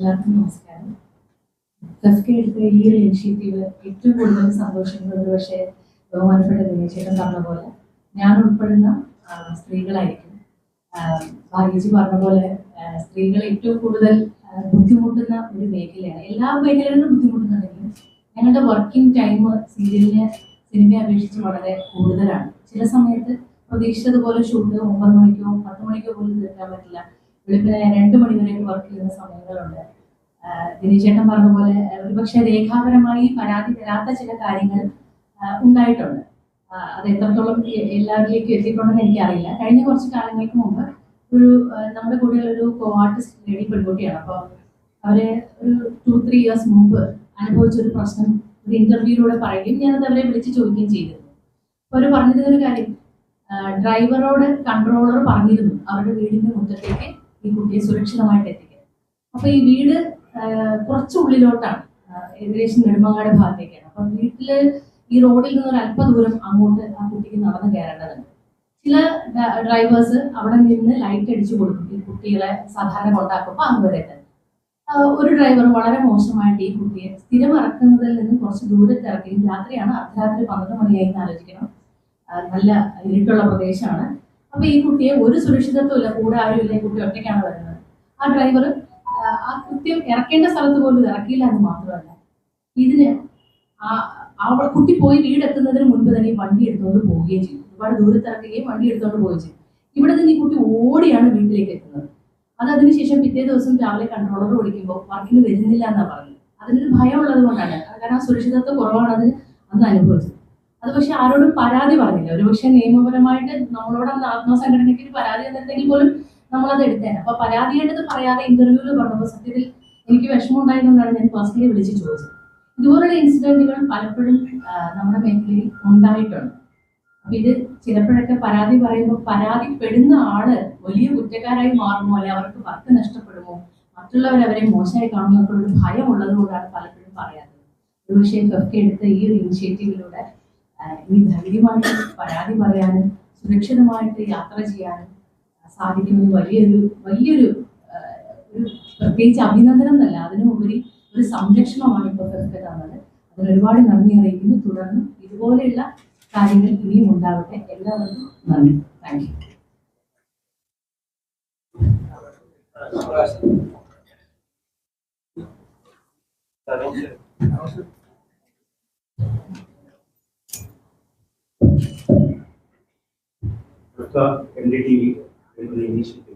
എല്ലാവർക്കും നമസ്കാരം. ഫെഫ്ക എടുത്ത ഈ ഒരു ഇനിഷ്യേറ്റീവ് ഏറ്റവും കൂടുതൽ സന്തോഷിക്കുന്നത് പക്ഷേ ബഹുമാനപ്പെട്ട ദിനേശേട്ടൻ പറഞ്ഞ പോലെ ഞാൻ ഉൾപ്പെടുന്ന സ്ത്രീകളായിരിക്കും. ഭാഗ്യജി പറഞ്ഞ പോലെ സ്ത്രീകൾ ഏറ്റവും കൂടുതൽ ബുദ്ധിമുട്ടുന്ന ഒരു മേഖലയാണ്. എല്ലാ മേഖലകളിലും ബുദ്ധിമുട്ടുന്നുണ്ടെങ്കിലും ഞങ്ങളുടെ വർക്കിംഗ് ടൈം സിനിമയെ അപേക്ഷിച്ച് വളരെ കൂടുതലാണ്. ചില സമയത്ത് പ്രതീക്ഷിച്ചതുപോലെ ഷൂട്ട് 9 മണിക്കോ 10 മണിക്കോ പോലും തീർക്കാൻ പറ്റില്ല. വെളുപ്പിനെ 2 മണി വരെയൊക്കെ വർക്ക് ചെയ്യുന്ന സമയങ്ങളുണ്ട്. ദിനേശേട്ടൻ പറഞ്ഞ പോലെ ഒരുപക്ഷെ രേഖാപരമായി പരാതി തരാത്ത ചില കാര്യങ്ങൾ ഉണ്ടായിട്ടുണ്ട്. അത് എത്രത്തോളം എല്ലാവരിലേക്കും എത്തിയിട്ടുണ്ടെന്ന് എനിക്കറിയില്ല. കഴിഞ്ഞ കുറച്ച് കാലങ്ങൾക്ക് മുമ്പ് നമ്മുടെ കൂടെ ഒരു ആർട്ടിസ്റ്റ് ലേഡി പെൺകുട്ടിയാണ്. അപ്പോൾ അവര് ഒരു 2-3 ഇയേഴ്സ് മുമ്പ് അനുഭവിച്ചൊരു പ്രശ്നം ഒരു ഇന്റർവ്യൂയിലൂടെ പറയുകയും ഞാനത് അവരെ വിളിച്ച് ചോദിക്കുകയും ചെയ്തിരുന്നു. അപ്പോൾ അവർ പറഞ്ഞിരുന്നൊരു കാര്യം, ഡ്രൈവറോട് കൺട്രോളർ പറഞ്ഞിരുന്നു അവരുടെ വീടിന്റെ മുറ്റത്തേക്ക് ഈ കുട്ടിയെ സുരക്ഷിതമായിട്ട് എത്തിക്കാൻ. അപ്പൊ ഈ വീട് കുറച്ച് ഉള്ളിലോട്ടാണ്, ഏകദേശം നെടുമങ്ങാട് ഭാഗത്തേക്കാണ്. അപ്പൊ വീട്ടില് ഈ റോഡിൽ നിന്ന് ഒരു അല്പ ദൂരം അങ്ങോട്ട് ആ കുട്ടിക്ക് നടന്നു കയറേണ്ടതുണ്ട്. ചില ഡ്രൈവേഴ്സ് അവിടെ നിന്ന് ലൈറ്റ് അടിച്ചു കൊടുക്കും ഈ കുട്ടികളെ സാധാരണ കൊണ്ടാക്കുമ്പോൾ അതുവരെ തന്നെ. ഒരു ഡ്രൈവർ വളരെ മോശമായിട്ട് ഈ കുട്ടിയെ സ്ഥിരം ഇറക്കുന്നതിൽ നിന്ന് കുറച്ച് ദൂരത്ത് ഇറക്കുകയും, രാത്രിയാണ്, അർദ്ധരാത്രി 12 മണിയായി ആലോചിക്കണം, നല്ല ഇരുട്ടുള്ള പ്രദേശമാണ്. അപ്പൊ ഈ കുട്ടിയെ ഒരു സുരക്ഷിതത്വം ഇല്ല, കൂടെ ആരുമില്ല, ഈ കുട്ടി ഒറ്റയ്ക്കാണ് വരുന്നത്. ആ ഡ്രൈവർ ആ കൃത്യം ഇറക്കേണ്ട സ്ഥലത്ത് പോലും ഇറക്കിയില്ല എന്ന് മാത്രമല്ല, ഇതിന് കുട്ടി പോയി വീടെത്തുന്നതിന് മുൻപ് തന്നെ ഈ വണ്ടി എടുത്തുകൊണ്ട് പോവുകയും ചെയ്തു. ഒരുപാട് ദൂരത്ത് ഇറക്കുകയും വണ്ടി എടുത്തുകൊണ്ട് പോവുകയും ചെയ്തു. ഇവിടെ നിന്ന് ഈ കുട്ടി ഓടിയാണ് വീട്ടിലേക്ക് എത്തുന്നത്. അതിനുശേഷം പിറ്റേ ദിവസം രാവിലെ കൺട്രോളർ ഓടിക്കുമ്പോൾ വർക്കിന് വരുന്നില്ല എന്നാണ് പറഞ്ഞത്. അതിനൊരു ഭയം ഉള്ളത് കൊണ്ടാണ്, കാരണം ആ സുരക്ഷിതത്വ കുറവാണ് അത് അന്ന് അനുഭവിച്ചത്. അത് പക്ഷെ ആരോടും പരാതി പറഞ്ഞില്ല. ഒരുപക്ഷെ നിയമപരമായിട്ട് നമ്മളോട് അന്ന് ആത്മസംഘടനയ്ക്ക് ഒരു പരാതി തന്നിട്ടെങ്കിൽ പോലും നമ്മളത് എടുത്തേനെ. അപ്പൊ പരാതിയായിട്ടത് പറയാതെ ഇന്റർവ്യൂവിൽ പറഞ്ഞപ്പോൾ സത്യത്തിൽ എനിക്ക് വിഷമം ഉണ്ടായതുകൊണ്ടാണ് ഞാൻ പേഴ്സണലി വിളിച്ച് ചോദിച്ചത്. ഇതുപോലുള്ള ഇൻസിഡന്റുകൾ പലപ്പോഴും നമ്മുടെ മേഖലയിൽ ഉണ്ടായിട്ടുണ്ട്. അപ്പൊ ഇത് ചിലപ്പോഴൊക്കെ പരാതി പറയുമ്പോൾ പരാതിപ്പെടുന്ന ആള് വലിയ കുറ്റക്കാരായി മാറുമോ, അല്ലെ അവർക്ക് വർക്ക് നഷ്ടപ്പെടുമോ, മറ്റുള്ളവർ അവരെ മോശമായി കാണുന്നൊക്കെ ഒരു ഭയം ഉള്ളത് കൊണ്ടാണ് പലപ്പോഴും പറയാത്തത്. ഒരുപക്ഷെ ഫെഫ്ക എടുത്ത ഈ ഒരു ഇനിഷ്യേറ്റീവിലൂടെ ഈ ധൈര്യമായിട്ട് പരാതി പറയാനും സുരക്ഷിതമായിട്ട് യാത്ര ചെയ്യാനും സാധിക്കുന്നത് വലിയൊരു പ്രത്യേകിച്ച് അഭിനന്ദനം എന്നല്ല, അതിനുപരി ഒരു സംരക്ഷണമാണ് ഇപ്പോൾ ഫെഫ്ക തന്നത്. അതിന് ഒരുപാട് നന്ദി അറിയിക്കുന്നു. തുടർന്ന് ഇതുപോലെയുള്ള കാര്യങ്ങൾ ഇനിയും ഉണ്ടാവട്ടെ. എല്ലാവർക്കും നന്ദി. Thank you. NDTV initiative.